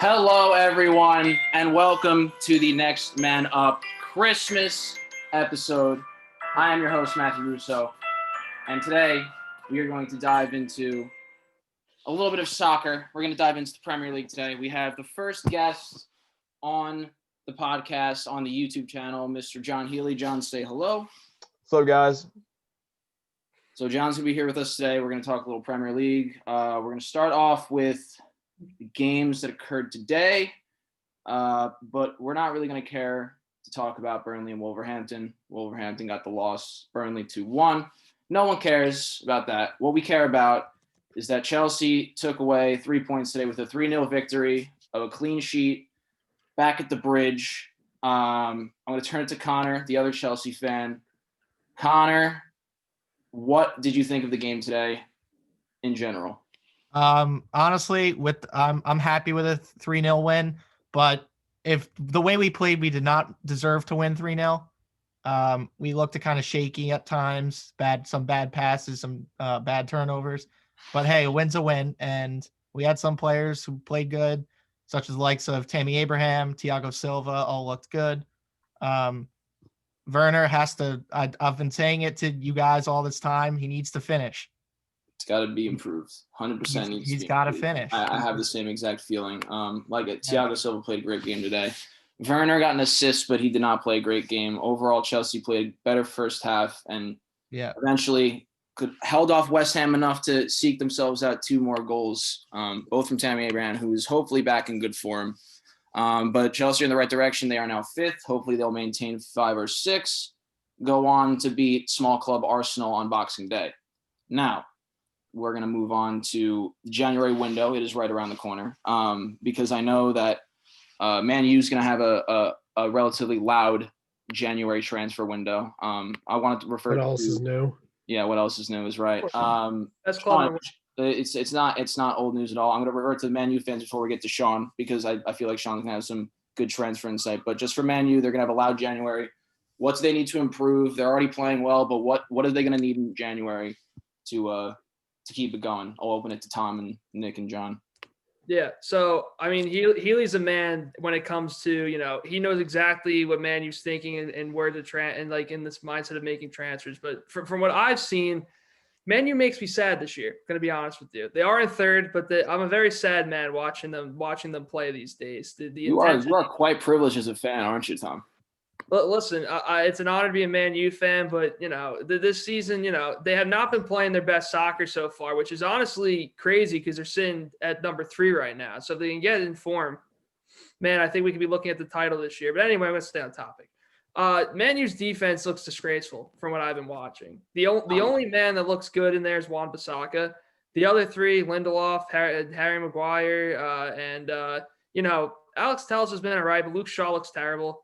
Hello, everyone, and welcome to the Next Man Up Christmas episode. I am your host, Matthew Russo, and today we are going to dive into a little bit of soccer. We're going to dive into the Premier League today. We have the first guest on the podcast on the YouTube channel, Mr. John Healy. John, say hello. Hello, guys. So John's going to be here with us today. We're going to talk a little Premier League. We're going to start off with the games that occurred today, but we're not really going to care to talk about Burnley and Wolverhampton. Wolverhampton got the loss, Burnley 2-1. No one cares about that. What we care about is that Chelsea took away 3 points today with a 3-0 victory of a clean sheet back at the bridge. I'm going to turn it to Connor, the other Chelsea fan. Connor, what did you think of the game today in general? Honestly, I'm happy with a 3-0 win, but if the way we played, we did not deserve to win 3-0. We looked kind of shaky at times, some bad passes, some bad turnovers. But hey, a win's a win, and we had some players who played good, such as the likes of Tammy Abraham, Thiago Silva, all looked good. Werner has to. I've been saying it to you guys all this time. He needs to finish. It's got to be improved. 100% He's got to finish. I have the same exact feeling. Thiago Silva played a great game today. Werner got an assist, but he did not play a great game. Overall, Chelsea played better first half and eventually held off West Ham enough to seek themselves out 2 more goals, both from Tammy Abraham, who is hopefully back in good form. But Chelsea are in the right direction. They are now 5th. Hopefully they'll maintain 5 or 6, go on to beat small club Arsenal on Boxing Day. Now, we're going to move on to the January window. It is right around the corner because I know that Man U is going to have a relatively loud January transfer window. I wanted to refer What to – else is new? Yeah, what else is new is right. That's Sean, it's not old news at all. I'm going to revert to the Man U fans before we get to Sean because I feel like Sean can have some good transfer insight. But just for Man U, they're going to have a loud January. What do they need to improve? They're already playing well, but what are they going to need in January to keep it going? I'll open it to Tom and Nick and John. Yeah. So, I mean, Healy's a man when it comes to, he knows exactly what Man U's thinking and where to and like in this mindset of making transfers. But from what I've seen, Man U makes me sad this year. Going to be honest with you. They are in 3rd, but I'm a very sad man watching them play these days. You are quite privileged as a fan, aren't you, Tom? But listen, it's an honor to be a Man U fan, but, this season, they have not been playing their best soccer so far, which is honestly crazy because they're sitting at number 3 right now. So if they can get in form, man, I think we could be looking at the title this year. But anyway, let's stay on topic. Man U's defense looks disgraceful from what I've been watching. The only man that looks good in there is Wan-Bissaka. The other 3, Lindelof, Harry Maguire, and Alex Telles has been all right, but Luke Shaw looks terrible.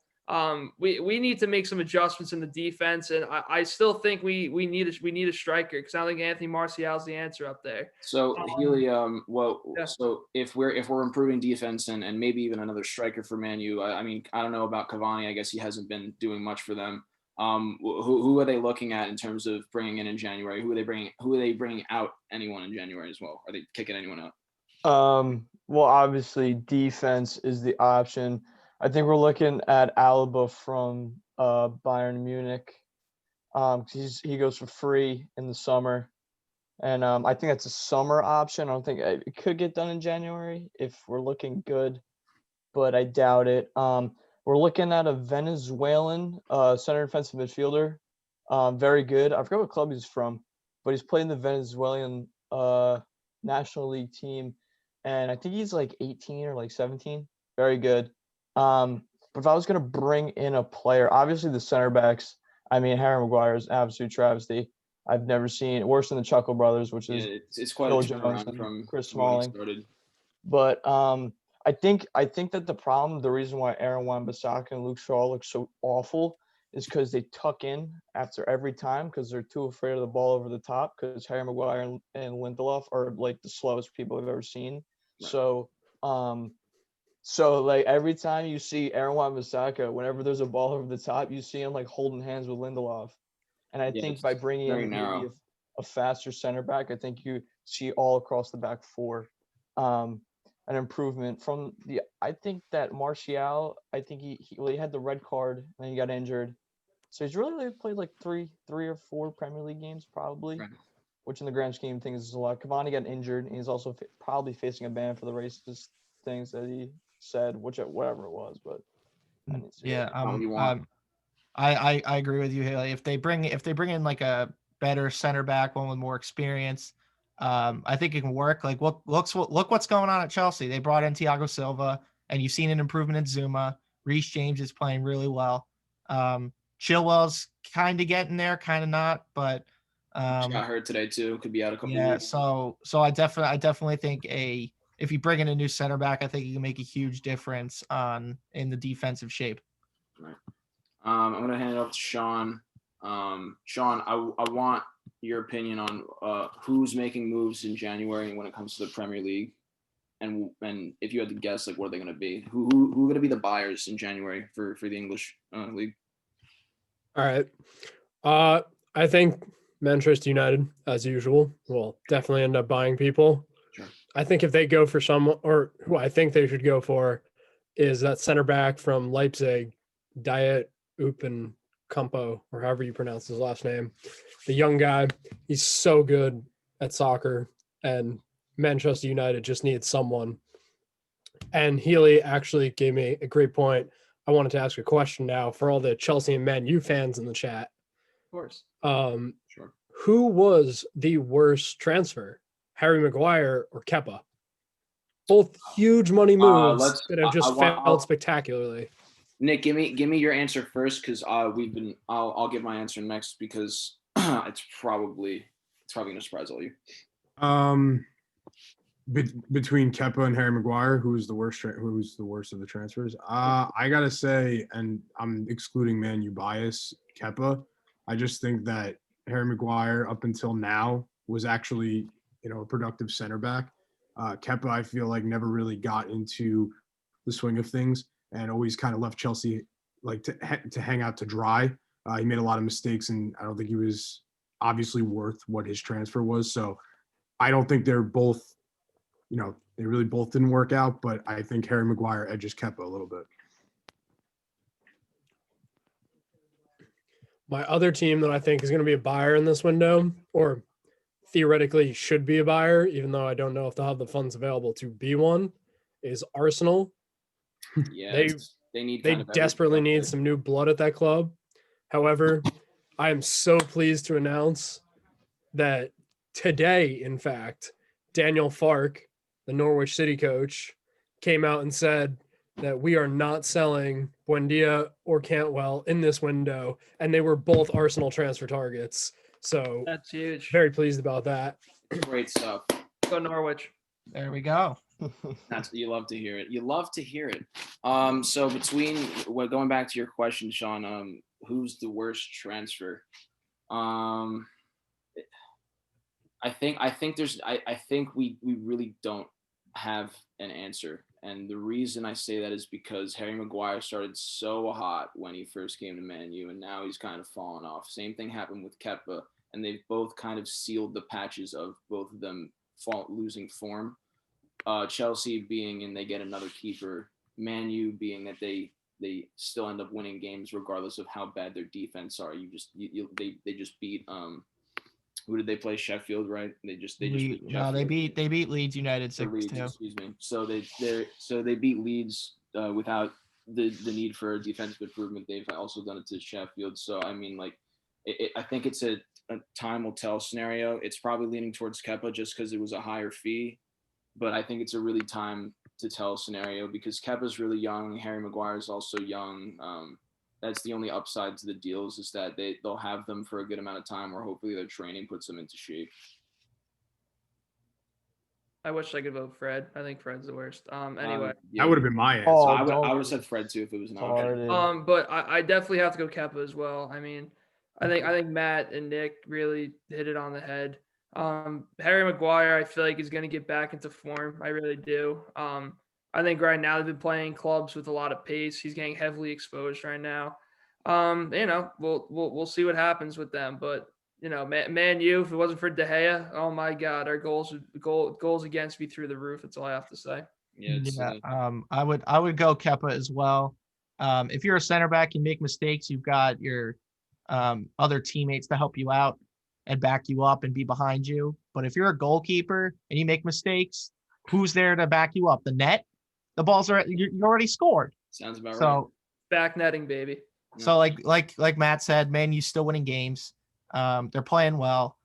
We need to make some adjustments in the defense, and I still think we need a striker because I don't think Anthony Martial's the answer up there. So Healy, So if we're improving defense and maybe even another striker for Man U, I mean I don't know about Cavani. I guess he hasn't been doing much for them. Who are they looking at in terms of bringing in January? Who are they bringing out? Anyone in January as well? Are they kicking anyone out? Well, obviously defense is the option. I think we're looking at Alaba from Bayern Munich. He goes for free in the summer. And I think that's a summer option. I don't think it could get done in January if we're looking good, but I doubt it. We're looking at a Venezuelan center defensive midfielder. Very good. I forgot what club he's from, but he's playing the Venezuelan National League team. And I think he's like 18 or like 17. Very good. But if I was going to bring in a player, obviously the center backs, I mean, Harry Maguire is an absolute travesty. I've never seen worse than the Chuckle Brothers, which is it's quite Phil a Jones turnaround from Chris Smalling. Started. But I think that the reason why Aaron Wan-Bissaka and Luke Shaw look so awful is because they tuck in after every time because they're too afraid of the ball over the top because Harry Maguire and Lindelof are like the slowest people I've ever seen. Right. So like every time you see Aaron Wan-Bissaka, whenever there's a ball over the top, you see him like holding hands with Lindelof. And I think by bringing in maybe a faster center back, I think you see all across the back 4. an improvement from the. I think that Martial. I think he had the red card and then he got injured, so he's really only played like three or four Premier League games probably, Right. which in the grand scheme of things is a lot. Cavani got injured and he's also probably facing a ban for the racist things that he said, whatever it was, but. I didn't see Yeah, it. What you want. I agree with you, Haley. If they bring in like a better center back, one with more experience, I think it can work. Like look what's going on at Chelsea. They brought in Thiago Silva, and you've seen an improvement in Zuma. Reece James is playing really well. Chilwell's kind of getting there, kind of not, but He got hurt today too. Could be out a couple yeah. weeks. So I definitely think if you bring in a new center back, I think you can make a huge difference in the defensive shape. Right. I'm gonna hand it off to Sean. Sean, I want your opinion on who's making moves in January when it comes to the Premier League, and if you had to guess, like, what are they gonna be? Who are gonna be the buyers in January for the English league? All right. I think Manchester United, as usual, will definitely end up buying people. Sure. I think if they go for someone, or who I think they should go for, is that center back from Leipzig, Diet Upen Campo, or however you pronounce his last name. The young guy, he's so good at soccer, and Manchester United just needs someone. And Healy actually gave me a great point. I wanted to ask a question now for all the Chelsea and Man U fans in the chat. Of course. Sure. Who was the worst transfer, Harry Maguire or Kepa? Both huge money moves that have just failed spectacularly. Nick, give me your answer first, because I'll give my answer next, because it's probably gonna surprise all of you. Between Kepa and Harry Maguire, who's the worst of the transfers? I gotta say, and I'm excluding Man U bias, Kepa. I just think that Harry Maguire up until now was actually, a productive center back. Kepa, I feel like, never really got into the swing of things and always kind of left Chelsea like to hang out to dry. He made a lot of mistakes, and I don't think he was obviously worth what his transfer was. So I don't think they're both, they really both didn't work out, but I think Harry Maguire edges Kepa a little bit. My other team that I think is going to be a buyer in this window, or theoretically should be a buyer, even though I don't know if they'll have the funds available to be one, is Arsenal. Yeah, they desperately need some new blood at that club. However, I am so pleased to announce that today, in fact, Daniel Farke, the Norwich City coach, came out and said that we are not selling Buendia or Cantwell in this window, and they were both Arsenal transfer targets. So that's huge. Very pleased about that. Great stuff. Go Norwich. There we go. You love to hear it. You love to hear it. So going back to your question, Sean, who's the worst transfer? I think we really don't have an answer. And the reason I say that is because Harry Maguire started so hot when he first came to Man U, and now he's kind of fallen off. Same thing happened with Kepa, and they've both kind of sealed the patches of both of them losing form. Chelsea being, and they get another keeper. Man U being that they still end up winning games regardless of how bad their defense are. They just beat who did they play? Sheffield, right? They beat Leeds United 6-2. Excuse me. So they beat Leeds without the need for a defensive improvement. They've also done it to Sheffield. So I mean, like, I think it's a time will tell scenario. It's probably leaning towards Kepa just because it was a higher fee, but I think it's a really time to tell scenario because Kepa's really young. Harry Maguire is also young. That's the only upside to the deals is that they'll have them for a good amount of time, or hopefully their training puts them into shape. I wish I could vote Fred. I think Fred's the worst. Anyway, that would have been my answer. I would have said Fred too if it was an option. But I definitely have to go Kepa as well. I mean, I think Matt and Nick really hit it on the head. Harry Maguire, I feel like is going to get back into form. I really do. I think right now they've been playing clubs with a lot of pace. He's getting heavily exposed right now. We'll see what happens with them. But Man U, if it wasn't for De Gea, oh my God, our goals against be through the roof. That's all I have to say. Yeah. I would go Kepa as well. If you're a center back, you make mistakes, you've got your other teammates to help you out and back you up and be behind you. But if you're a goalkeeper and you make mistakes, who's there to back you up? The net? The balls are you already scored. Sounds about right. So back netting, baby. So like Matt said, man, you still winning games. They're playing well,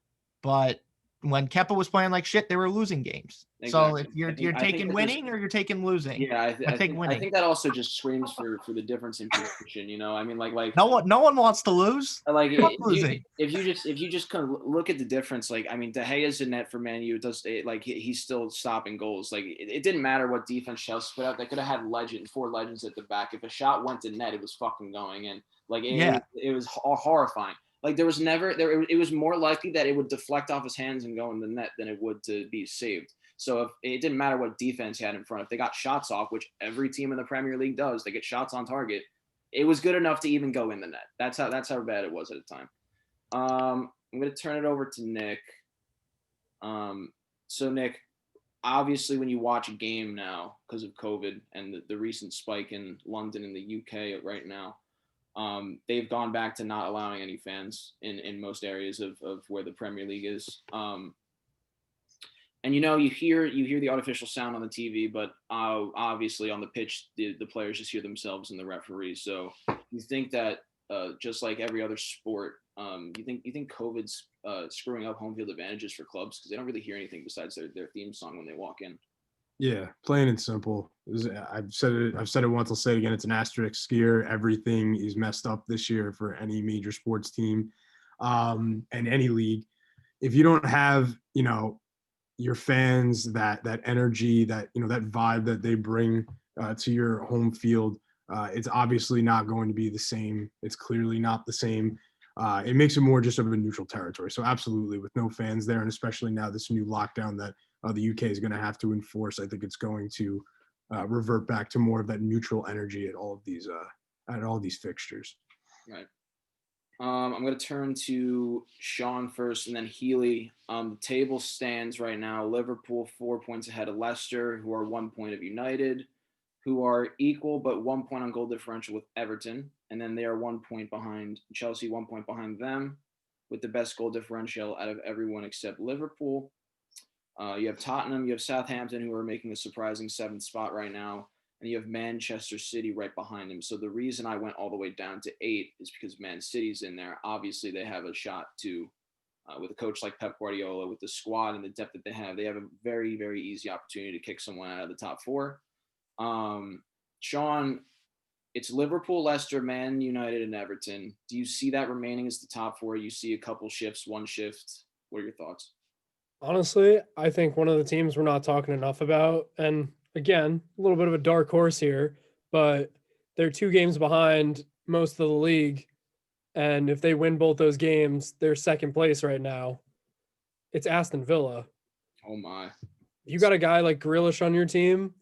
but when Kepa was playing like shit, they were losing games. Exactly. So if you're taking winning or you're taking losing. Yeah, I think that also just screams for the difference in position. You know, I mean, like no one wants to lose. Like if you just kind of look at the difference, like I mean, De Gea's in net for Man U. He's still stopping goals. Like it didn't matter what defense Chelsea put out. They could have had four legends at the back. If a shot went to net, it was fucking going in. Like it was horrifying. Like there was never there. It was more likely that it would deflect off his hands and go in the net than it would to be saved. So if it didn't matter what defense he had in front, if they got shots off, which every team in the Premier League does, they get shots on target. It was good enough to even go in the net. That's how bad it was at the time. I'm going to turn it over to Nick. So Nick, obviously when you watch a game now because of COVID and the recent spike in London and the UK right now, they've gone back to not allowing any fans in most areas of where the Premier League is. And you hear the artificial sound on the TV, but obviously on the pitch, the players just hear themselves and the referees. So you think that just like every other sport, you think COVID's screwing up home field advantages for clubs because they don't really hear anything besides their theme song when they walk in. Yeah, plain and simple. I've said it once. I'll say it again. It's an asterisk skier. Everything is messed up this year for any major sports team, and any league. If you don't have, your fans, that energy, that vibe that they bring to your home field, it's obviously not going to be the same. It's clearly not the same. It makes it more just of a neutral territory. So absolutely, with no fans there, and especially now this new lockdown that the UK is going to have to enforce, I think it's going to revert back to more of that neutral energy at all of these fixtures. Right. I'm going to turn to Sean first and then Healy. The table stands right now. Liverpool 4 points ahead of Leicester, who are 1 point of United, who are equal but 1 point on goal differential with Everton. And then they are 1 point behind Chelsea, 1 point behind them, with the best goal differential out of everyone except Liverpool. You have Tottenham, you have Southampton, who are making a surprising 7th spot right now. And you have Manchester City right behind him. So the reason I went all the way down to 8 is because Man City's in there. Obviously, they have a shot to, with a coach like Pep Guardiola, with the squad and the depth that they have a very, very easy opportunity to kick someone out of the top 4. Sean, it's Liverpool, Leicester, Man United, and Everton. Do you see that remaining as the top 4? You see a couple shifts, one shift. What are your thoughts? Honestly, I think one of the teams we're not talking enough about, and again, a little bit of a dark horse here, but they're 2 games behind most of the league. And if they win both those games, they're second place right now. It's Aston Villa. Oh my. You got a guy like Grealish on your team,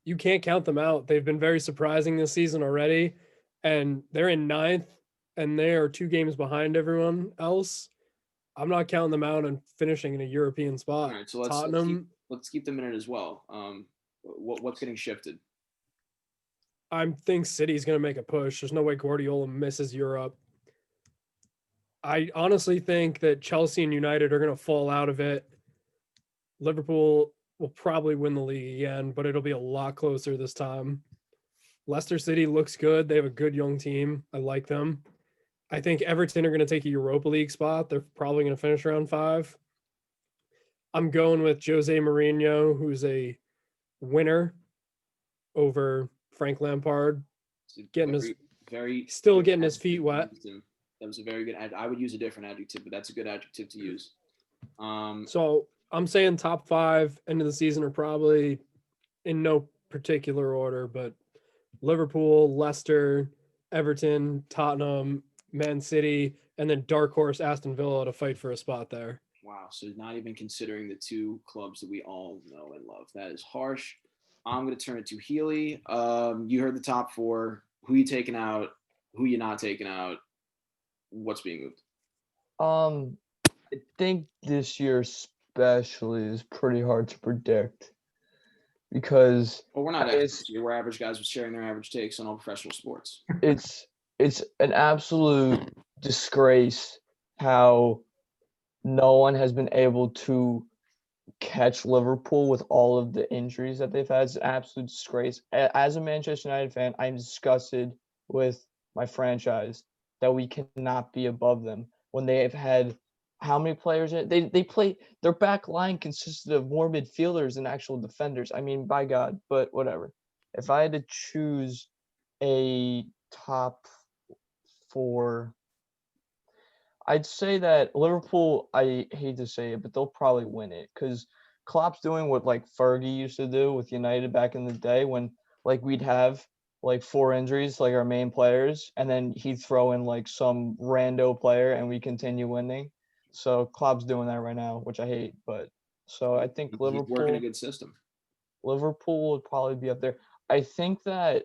you can't count them out. They've been very surprising this season already. And they're in 9th and they are 2 games behind everyone else. I'm not counting them out and finishing in a European spot. All right, so let's keep them in it as well. What's getting shifted? I think City's going to make a push. There's no way Guardiola misses Europe. I honestly think that Chelsea and United are going to fall out of it. Liverpool will probably win the league again, but it'll be a lot closer this time. Leicester City looks good. They have a good young team. I like them. I think Everton are going to take a Europa League spot. They're probably going to finish around 5. I'm going with Jose Mourinho, who's a winner over Frank Lampard. Getting his feet wet. That was a very good. I would use a different adjective, but that's a good adjective to use. So I'm saying top 5 end of the season are probably in no particular order, but Liverpool, Leicester, Everton, Tottenham, Man City, and then dark horse Aston Villa to fight for a spot there. Wow. So not even considering the 2 clubs that we all know and love. That is harsh. I'm going to turn it to Healy. You heard the top 4. Who you taking out? Who you not taking out? What's being moved? I think this year especially is pretty hard to predict. because Well, we're not experts here. We're average guys with sharing their average takes on all professional sports. it's an absolute disgrace how no one has been able to catch Liverpool with all of the injuries that they've had. It's an absolute disgrace. As a Manchester United fan, I'm disgusted with my franchise that we cannot be above them when they have had how many players? They play. Their back line consisted of more midfielders than actual defenders. I mean, by God, but whatever. If I had to choose a top 4, I'd say that Liverpool, I hate to say it, but they'll probably win it because Klopp's doing what like Fergie used to do with United back in the day when like we'd have like 4 injuries, like our main players, and then he'd throw in like some rando player and we continue winning. So Klopp's doing that right now, which I hate. But so I think He's working a Liverpool good system. would probably be up there. I think that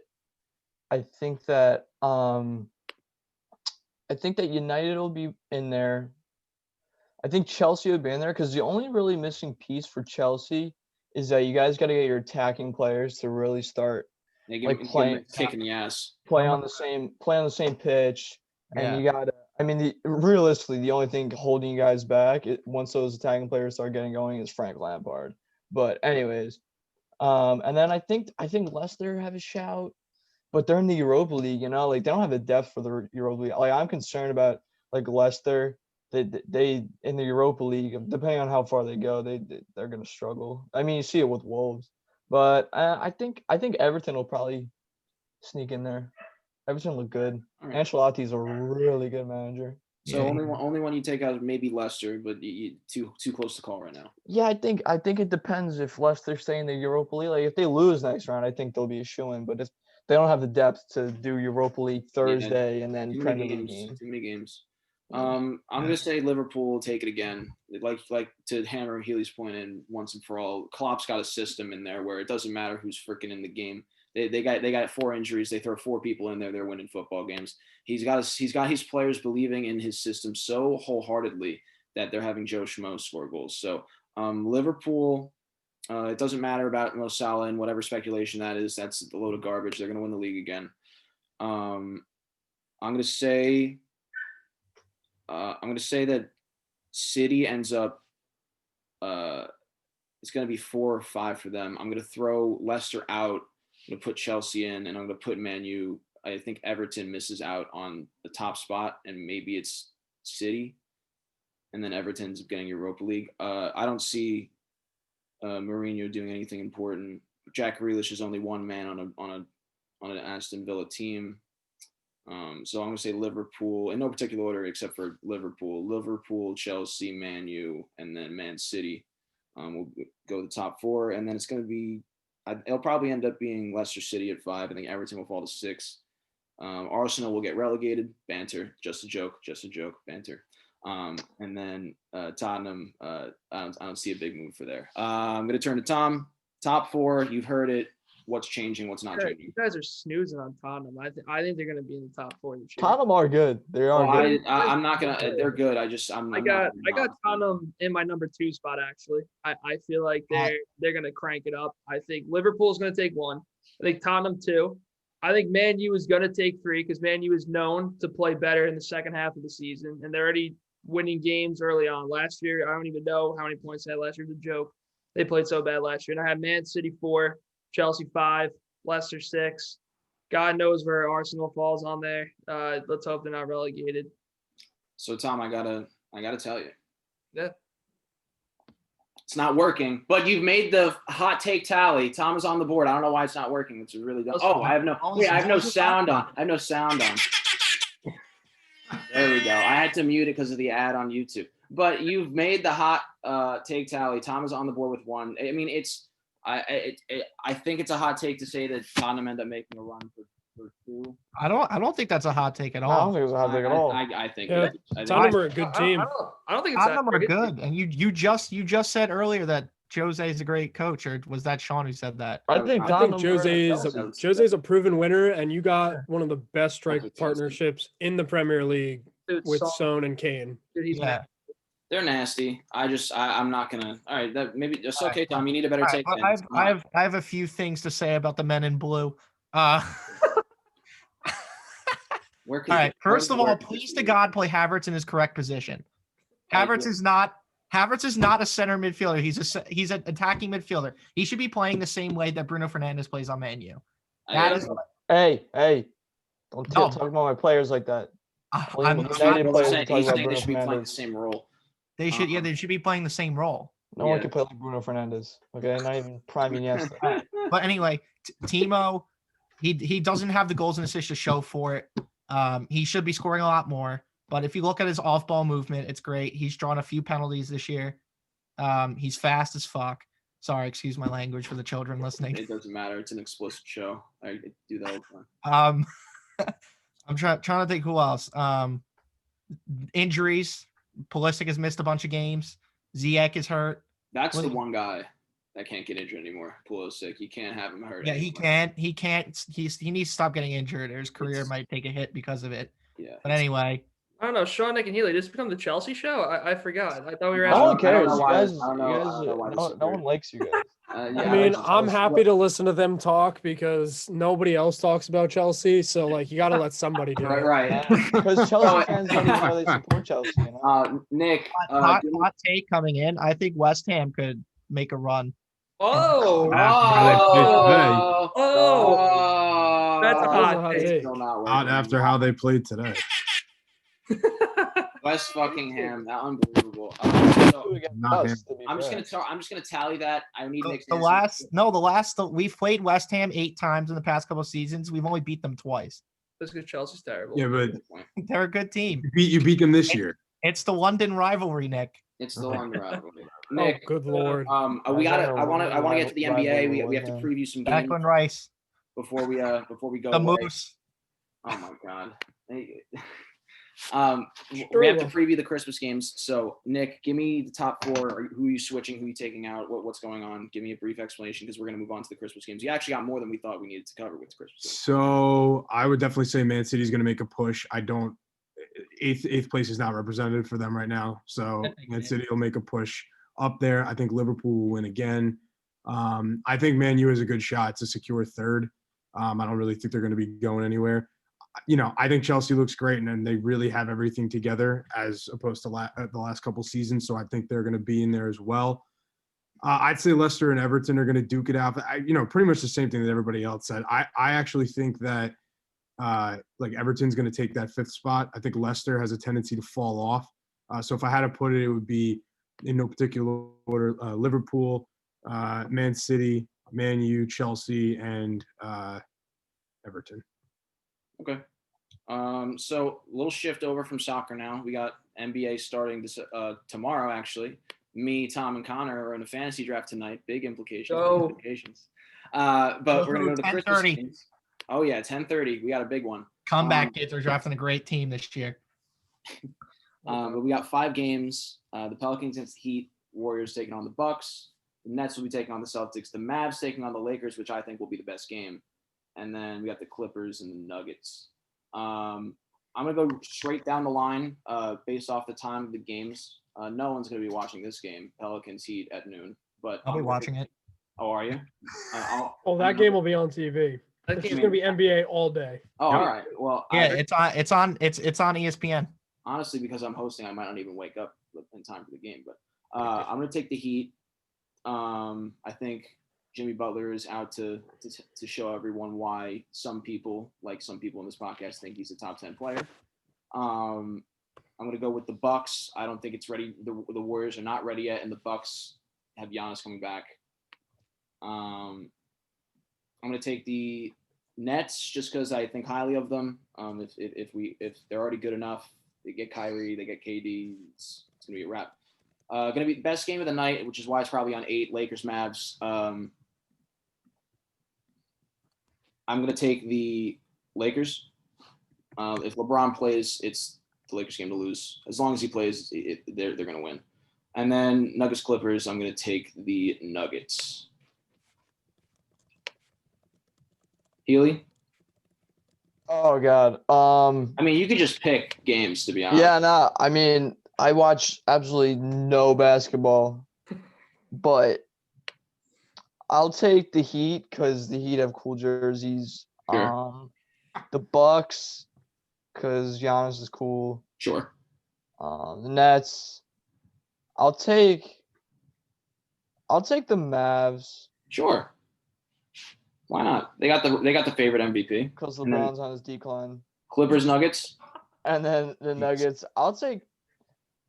United will be in there. I think Chelsea would be in there because the only really missing piece for Chelsea is that you guys got to get your attacking players to really start Give him a kick in the ass. play on the same pitch, and you got to. I mean, realistically, the only thing holding you guys back once those attacking players start getting going is Frank Lampard. But anyways, and then I think Leicester have a shout, but they're in the Europa League. You know, like they don't have the depth for the Europa League. Like I'm concerned about like Leicester. They in the Europa League, depending on how far they go, they're gonna struggle. I mean, you see it with Wolves, but I think Everton will probably sneak in there. Everton look good. Right. Ancelotti's a really good manager. So only one you take out is maybe Leicester, but too close to call right now. Yeah, I think it depends if Leicester stay in the Europa League. Like if they lose next round, I think they'll be a shoo-in. But if they don't have the depth to do Europa League Thursday and then Premier League games. Too many games. I'm gonna say Liverpool will take it again. Like to hammer Healy's point in once and for all. Klopp's got a system in there where it doesn't matter who's freaking in the game. They got 4 injuries. They throw 4 people in there. They're winning football games. He's got his players believing in his system so wholeheartedly that they're having Joe Schmo score goals. So Liverpool, it doesn't matter about Mo Salah and whatever speculation that is. That's a load of garbage. They're going to win the league again. I'm going to say that City ends up. It's going to be 4 or 5 for them. I'm going to throw Leicester out. I'm going to put Chelsea in, and I'm going to put Man U. I think Everton misses out on the top spot, and maybe it's City, and then Everton's getting Europa League. I don't see Mourinho doing anything important. Jack Grealish is only one man on an Aston Villa team. So I'm going to say Liverpool, in no particular order except for Liverpool, Chelsea, Man U, and then Man City. We'll go the top 4, and then it's going to be. It'll probably end up being Leicester City at 5. I think Everton will fall to 6. Arsenal will get relegated. Banter. Just a joke. Banter. And then Tottenham, I don't see a big move for there. I'm going to turn to Tom. Top 4. You've heard it. What's changing? What's not changing? You guys are snoozing on Tottenham. I think they're going to be in the top 4 this year. Tottenham are good. They are good. I'm not going to – they're good. I got Tottenham in my number 2 spot, actually. I feel like they're going to crank it up. I think Liverpool's going to take 1. I think Tottenham 2. I think Man U is going to take 3 because Man U is known to play better in the second half of the season, and they're already winning games early on. Last year, I don't even know how many points they had last year. It was a joke. They played so bad last year. And I had Man City 4. Chelsea 5, Leicester 6. God knows where Arsenal falls on there. Let's hope they're not relegated. So Tom, I gotta tell you. Yeah. It's not working, but you've made the hot take tally. Tom is on the board. I don't know why it's not working. It's really dumb. Oh, I have no sound on. There we go. I had to mute it because of the ad on YouTube. But you've made the hot take tally. Tom is on the board with 1. I mean, I think it's a hot take to say that Tottenham end up making a run for 2. I don't think that's a hot take at all. I don't think it's a hot take at all. I think Tottenham are a good team. I don't think it's Tottenham are good. And you just said earlier that Jose is a great coach, or was that Sean who said that? I think Jose's a proven winner, and you got one of the best strike partnerships in the Premier League with Son and Kane. Dude, he's They're nasty. I'm not gonna. All right, that maybe it's okay, Tom. You need a better take. I have a few things to say about the men in blue. All right. First of all, please to God, play Havertz in his correct position. Havertz is not a center midfielder. He's an attacking midfielder. He should be playing the same way that Bruno Fernandes plays on Man U. Hey, don't talk about my players like that. I'm saying they should be playing the same role. They should, they should be playing the same role. No one can play like Bruno Fernandes. Okay, not even Prime Iniesta. But anyway, Timo, he doesn't have the goals and assists to show for it. He should be scoring a lot more. But if you look at his off-ball movement, it's great. He's drawn a few penalties this year. He's fast as fuck. Sorry, excuse my language for the children listening. It doesn't matter. It's an explicit show. I do that all the time. I'm trying to think who else. Injuries. Pulisic has missed a bunch of games. Ziyech is hurt. That's the one guy that can't get injured anymore. Pulisic. You can't have him hurt. Yeah, anymore. He can't. He needs to stop getting injured, or his career might take a hit because of it. Yeah. But anyway. I don't know. Sean, Nick, and Healy, this become the Chelsea show? I forgot. I thought we were asking. No one cares. No one likes you guys. I mean, I'm happy to listen to them talk because nobody else talks about Chelsea. So, like, you got to let somebody do it. Right. Because Chelsea fans don't even know they support Chelsea. You know? Nick. Hot take coming in. I think West Ham could make a run. Oh. That's a hot take. Not after how they played today. West fucking Ham, that unbelievable. I'm just gonna tally that. I need we've played West Ham 8 times in the past couple of seasons. We've only beat them twice. That's because Chelsea's terrible. Yeah, but they're a good team. You beat them this year. It's the London rivalry, Nick. It's the London rivalry. Nick, good lord. I want to get to the NBA. We have to preview some games. Declan Rice. Before we go. The Moose. Oh my God. We have to preview the Christmas games. So, Nick, give me the top 4. Who are you switching? Who are you taking out? What's going on? Give me a brief explanation because we're going to move on to the Christmas games. You actually got more than we thought we needed to cover with the Christmas games. So, I would definitely say Man City is going to make a push. Eighth place is not represented for them right now. So, Man City will make a push up there. I think Liverpool will win again. I think Man U is a good shot to secure 3rd. I don't really think they're going to be going anywhere. I think Chelsea looks great, and they really have everything together as opposed to the last couple seasons. So I think they're going to be in there as well. I'd say Leicester and Everton are going to duke it out. Pretty much the same thing that everybody else said. I actually think that Everton's going to take that 5th spot. I think Leicester has a tendency to fall off. So if I had to put it, it would be in no particular order: Liverpool, Man City, Man U, Chelsea, and Everton. Okay. So a little shift over from soccer now. We got NBA starting this tomorrow, actually. Me, Tom, and Connor are in a fantasy draft tonight. Big implications. But we're going to go to the Christmas games. Oh, yeah, 10:30. We got a big one. Comeback kids are drafting a great team this year. But we got 5 games. The Pelicans against the Heat. Warriors taking on the Bucks. The Nets will be taking on the Celtics. The Mavs taking on the Lakers, which I think will be the best game. And then we got the Clippers and the Nuggets. I'm going to go straight down the line based off the time of the games. No one's going to be watching this game, Pelicans Heat at noon. But I'll be watching it. Oh, are you? That game will be on TV. It's going to be NBA all day. Oh, all right. Well, yeah, it's on ESPN. Honestly, because I'm hosting, I might not even wake up in time for the game. But I'm going to take the Heat. I think Jimmy Butler is out to show everyone why some people in this podcast think he's a top 10 player. I'm going to go with the Bucks. I don't think it's ready. The Warriors are not ready yet, and the Bucks have Giannis coming back. I'm going to take the Nets just because I think highly of them. If they're already good enough, they get Kyrie, they get KD, it's going to be a wrap. Going to be the best game of the night, which is why it's probably on 8, Lakers Mavs. I'm going to take the Lakers. If LeBron plays, it's the Lakers game to lose. As long as he plays, they're going to win. And then Nuggets Clippers, I'm going to take the Nuggets. Healy? Oh God. I mean, you could just pick games, to be honest. Yeah, no. I mean, I watch absolutely no basketball, but I'll take the Heat because the Heat have cool jerseys. Sure. The Bucks because Giannis is cool. Sure. The Nets. I'll take the Mavs. Sure. Why not? They got the favorite MVP. Because LeBron's on his decline. Clippers, Nuggets. And then the Nuggets. I'll take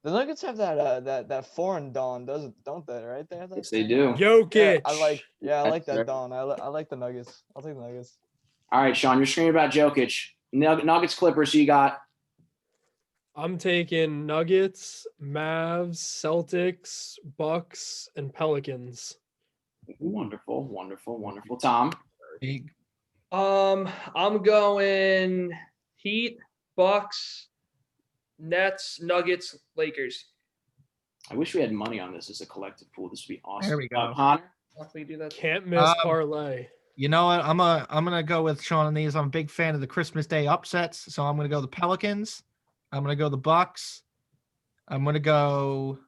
the Nuggets have that foreign Don, don't they? Right? They have that. Yes, they do. Jokic. I like that fair. Don. I like the Nuggets. I'll take the Nuggets. All right, Sean, you're screaming about Jokic. Nuggets, Clippers. So you got. I'm taking Nuggets, Mavs, Celtics, Bucks, and Pelicans. Wonderful, wonderful, wonderful. Tom. Big. I'm going Heat, Bucks, Nets, Nuggets, Lakers. I wish we had money on this as a collective pool. This would be awesome. There we go. Connor. Definitely do that. Can't miss parlay. You know what? I'm gonna go with Sean on these. I'm a big fan of the Christmas Day upsets, so I'm gonna go the Pelicans. I'm gonna go the Bucks. I'm gonna go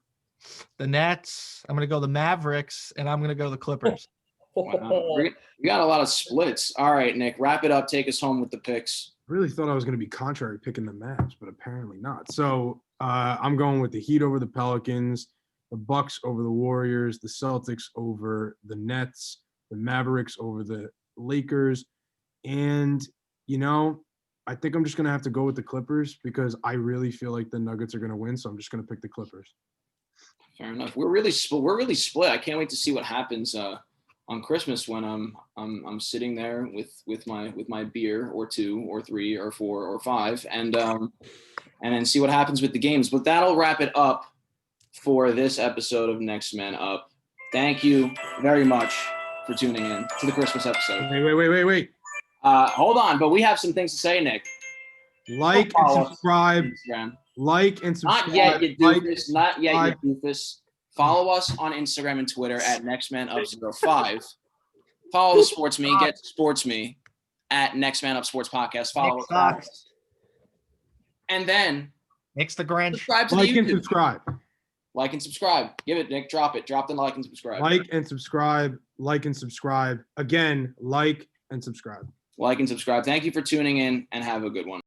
the Nets. I'm gonna go the Mavericks, and I'm gonna go the Clippers. Wow. We got a lot of splits. All right, Nick, wrap it up. Take us home with the picks. Really thought I was going to be contrary picking the Mavs, but apparently not. So I'm going with the Heat over the Pelicans, the Bucks over the Warriors, the Celtics over the Nets, the Mavericks over the Lakers. And, I think I'm just going to have to go with the Clippers because I really feel like the Nuggets are going to win. So I'm just going to pick the Clippers. Fair enough. We're really split. I can't wait to see what happens on Christmas when I'm sitting there with my beer or 2 or 3 or 4 or 5 and then see what happens with the games. But that'll wrap it up for this episode of Next Man Up. Thank you very much for tuning in to the Christmas episode. Wait. Hold on, but we have some things to say, Nick. Like and subscribe. Like and subscribe. Not yet, you doofus. Not yet, you doofus. Follow us on Instagram and Twitter at NextManUp05. Follow the SportsMe. Get SportsMe at Next Man Up Sports Podcast. Follow us. And then Nick's the grand. Subscribe to Like the and YouTube. subscribe. Like and subscribe. Give it, Nick. Drop it. Drop the like and subscribe. Like and subscribe. Like and subscribe. Again, like and subscribe. Like and subscribe. Thank you for tuning in and have a good one.